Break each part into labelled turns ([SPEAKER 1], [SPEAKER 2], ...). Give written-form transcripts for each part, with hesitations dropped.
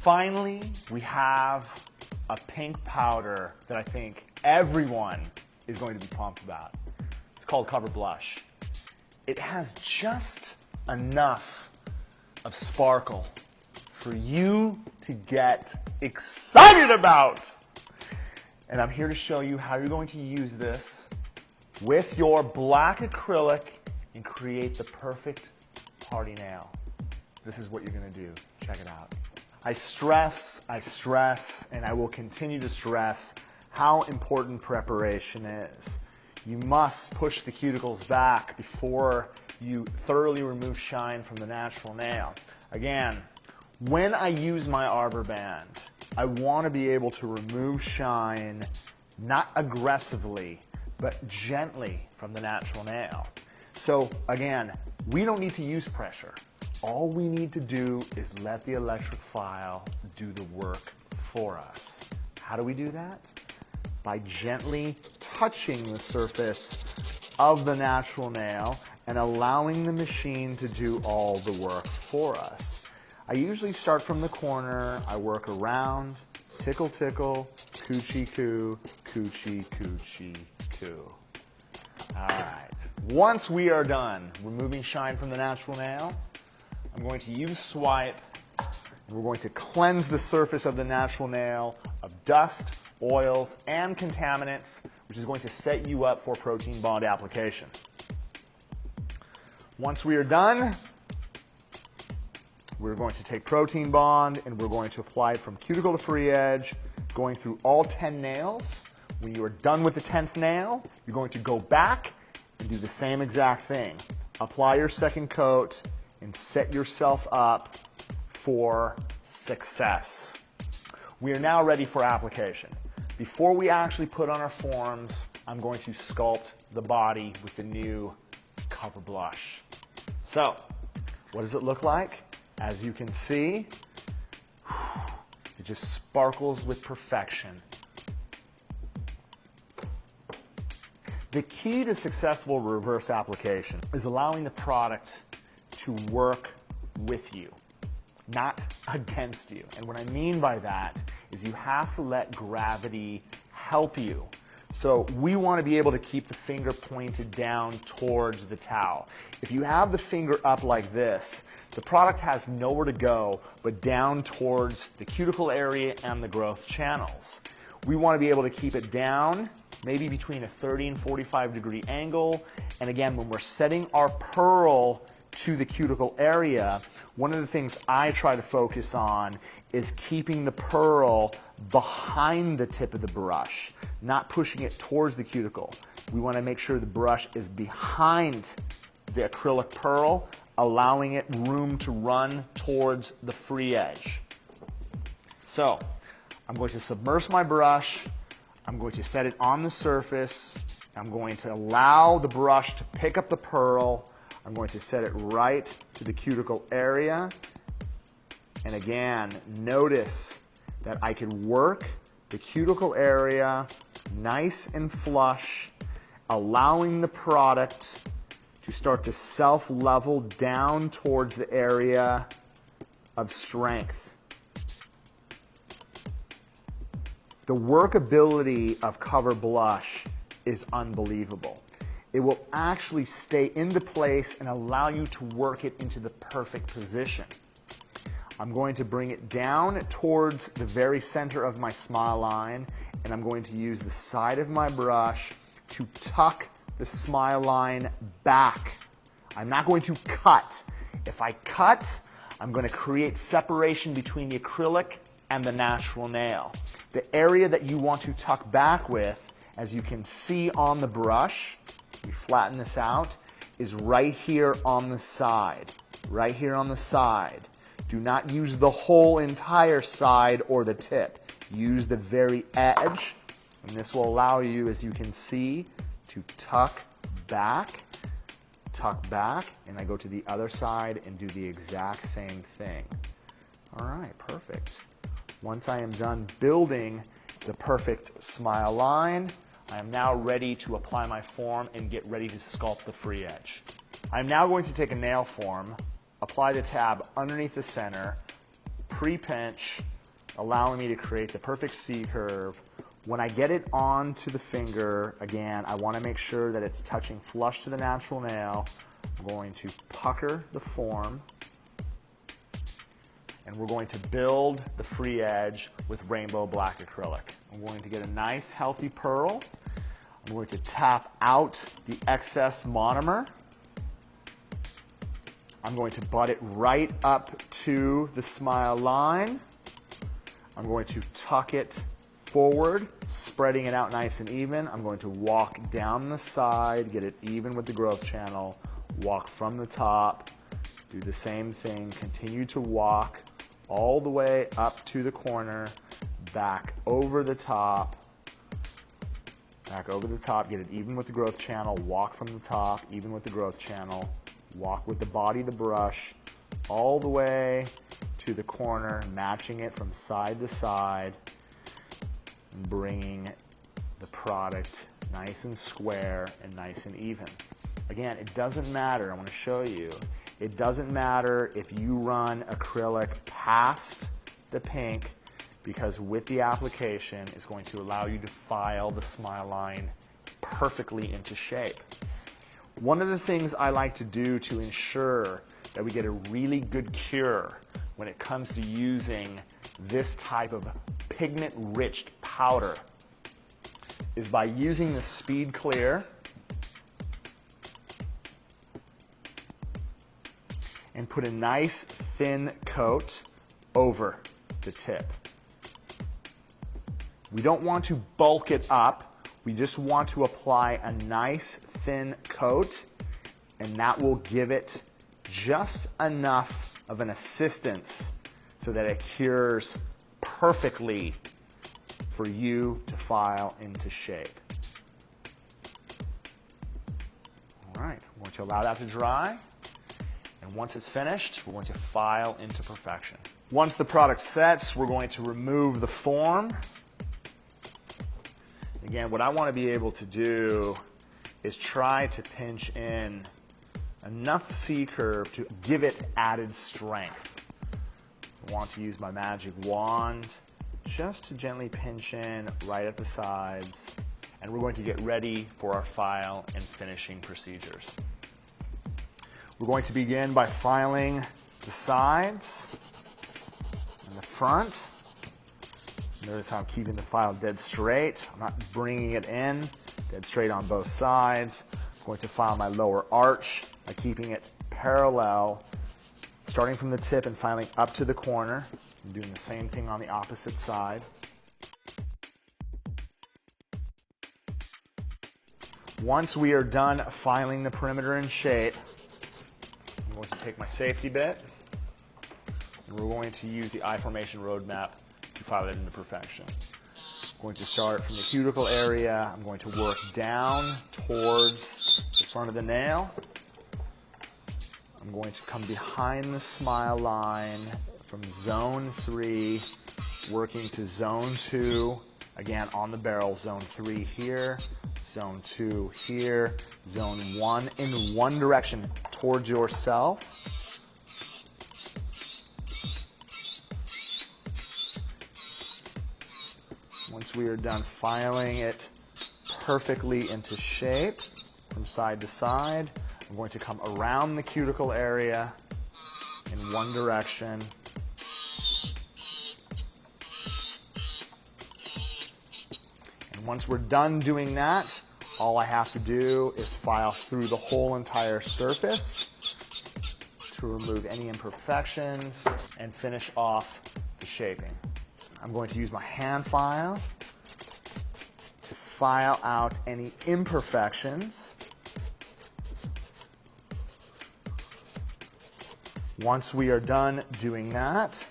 [SPEAKER 1] Finally, we have a pink powder that I think everyone is going to be pumped about. It's called Cover Blush. It has just enough of sparkle for you to get excited about. And I'm here to show you how you're going to use this with your black acrylic and create the perfect party nail. This is what you're going to do. Check it out. I stress, and I will continue to stress how important preparation is. You must push the cuticles back before you thoroughly remove shine from the natural nail. Again, when I use my arbor band, I want to be able to remove shine, not aggressively, but gently from the natural nail. So again, we don't need to use pressure. All we need to do is let the electric file do the work for us. How do we do that? By gently touching the surface of the natural nail and allowing the machine to do all the work for us. I usually start from the corner, I work around, tickle tickle, coochie coo, coochie coochie coo. All right. Once we are done removing shine from the natural nail, I'm going to use swipe, and we're going to cleanse the surface of the natural nail of dust, oils, and contaminants, which is going to set you up for protein bond application. Once we are done, we're going to take protein bond and we're going to apply it from cuticle to free edge, going through all 10 nails. When you are done with the 10th nail, you're going to go back and do the same exact thing. Apply your second coat and set yourself up for success. We are now ready for application. Before we actually put on our forms, I'm going to sculpt the body with the new Cover Blush. So, what does it look like? As you can see, it just sparkles with perfection. The key to successful reverse application is allowing the product to work with you, not against you. And what I mean by that is you have to let gravity help you. So we want to be able to keep the finger pointed down towards the towel. If you have the finger up like this, the product has nowhere to go but down towards the cuticle area and the growth channels. We want to be able to keep it down, maybe between a 30 and 45 degree angle. And again, when we're setting our pearl to the cuticle area, one of the things I try to focus on is keeping the pearl behind the tip of the brush, not pushing it towards the cuticle. We want to make sure the brush is behind the acrylic pearl, allowing it room to run towards the free edge. So, I'm going to submerge my brush, I'm going to set it on the surface, I'm going to allow the brush to pick up the pearl, I'm going to set it right to the cuticle area. And again, notice that I can work the cuticle area nice and flush, allowing the product to start to self-level down towards the area of strength. The workability of Cover Blush is unbelievable. It will actually stay into place and allow you to work it into the perfect position. I'm going to bring it down towards the very center of my smile line, and I'm going to use the side of my brush to tuck the smile line back. I'm not going to cut. If I cut, I'm going to create separation between the acrylic and the natural nail. The area that you want to tuck back with, as you can see on the brush, we flatten this out, is right here on the side. Right here on the side. Do not use the whole entire side or the tip. Use the very edge, and this will allow you, as you can see, to tuck back, and I go to the other side and do the exact same thing. All right, perfect. Once I am done building the perfect smile line, I am now ready to apply my form and get ready to sculpt the free edge. I'm now going to take a nail form, apply the tab underneath the center, pre-pinch, allowing me to create the perfect C curve. When I get it onto the finger, again, I want to make sure that it's touching flush to the natural nail. I'm going to pucker the form, and we're going to build the free edge with rainbow black acrylic. I'm going to get a nice healthy pearl. I'm going to tap out the excess monomer. I'm going to butt it right up to the smile line. I'm going to tuck it forward, spreading it out nice and even. I'm going to walk down the side, get it even with the growth channel, walk from the top, do the same thing, continue to walk all the way up to the corner, back over the top, get it even with the growth channel, walk from the top, even with the growth channel, walk with the body of the brush, all the way to the corner, matching it from side to side, bringing the product nice and square and nice and even. Again, it doesn't matter, I want to show you, it doesn't matter if you run acrylic past the pink, because with the application, it's going to allow you to file the smile line perfectly into shape. One of the things I like to do to ensure that we get a really good cure when it comes to using this type of pigment-rich powder is by using the Speed Clear and put a nice thin coat over the tip. We don't want to bulk it up, we just want to apply a nice thin coat, and that will give it just enough of an assistance so that it cures perfectly for you to file into shape. All right, we're going to allow that to dry, and once it's finished, we're going to file into perfection. Once the product sets, we're going to remove the form. Again, what I want to be able to do is try to pinch in enough C curve to give it added strength. I want to use my magic wand just to gently pinch in right at the sides, and we're going to get ready for our file and finishing procedures. We're going to begin by filing the sides and the front. Notice how I'm keeping the file dead straight. I'm not bringing it in, dead straight on both sides. I'm going to file my lower arch by keeping it parallel, starting from the tip and filing up to the corner. I'm doing the same thing on the opposite side. Once we are done filing the perimeter in shape, I'm going to take my safety bit, and we're going to use the I-formation roadmap to file it into perfection. I'm going to start from the cuticle area. I'm going to work down towards the front of the nail. I'm going to come behind the smile line from zone 3, working to zone 2, again on the barrel, zone 3 here, zone 2 here, zone 1 in one direction towards yourself. Once we are done filing it perfectly into shape from side to side, I'm going to come around the cuticle area in one direction. And once we're done doing that, all I have to do is file through the whole entire surface to remove any imperfections and finish off the shaping. I'm going to use my hand file to file out any imperfections. Once we are done doing that,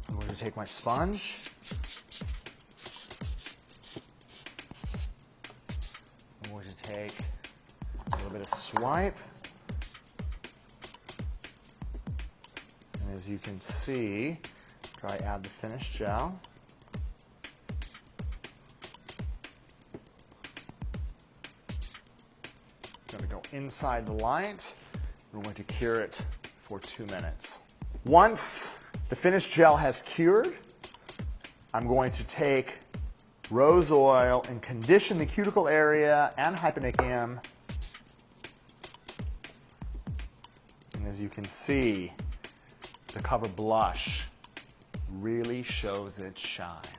[SPEAKER 1] I'm going to take my sponge. I'm going to take a little bit of swipe. And as you can see, try add the finished gel. I'm going to go inside the light. We're going to cure it for 2 minutes. Once the finished gel has cured, I'm going to take rose oil and condition the cuticle area and hyponychium. And as you can see, the Cover Blush really shows its shine.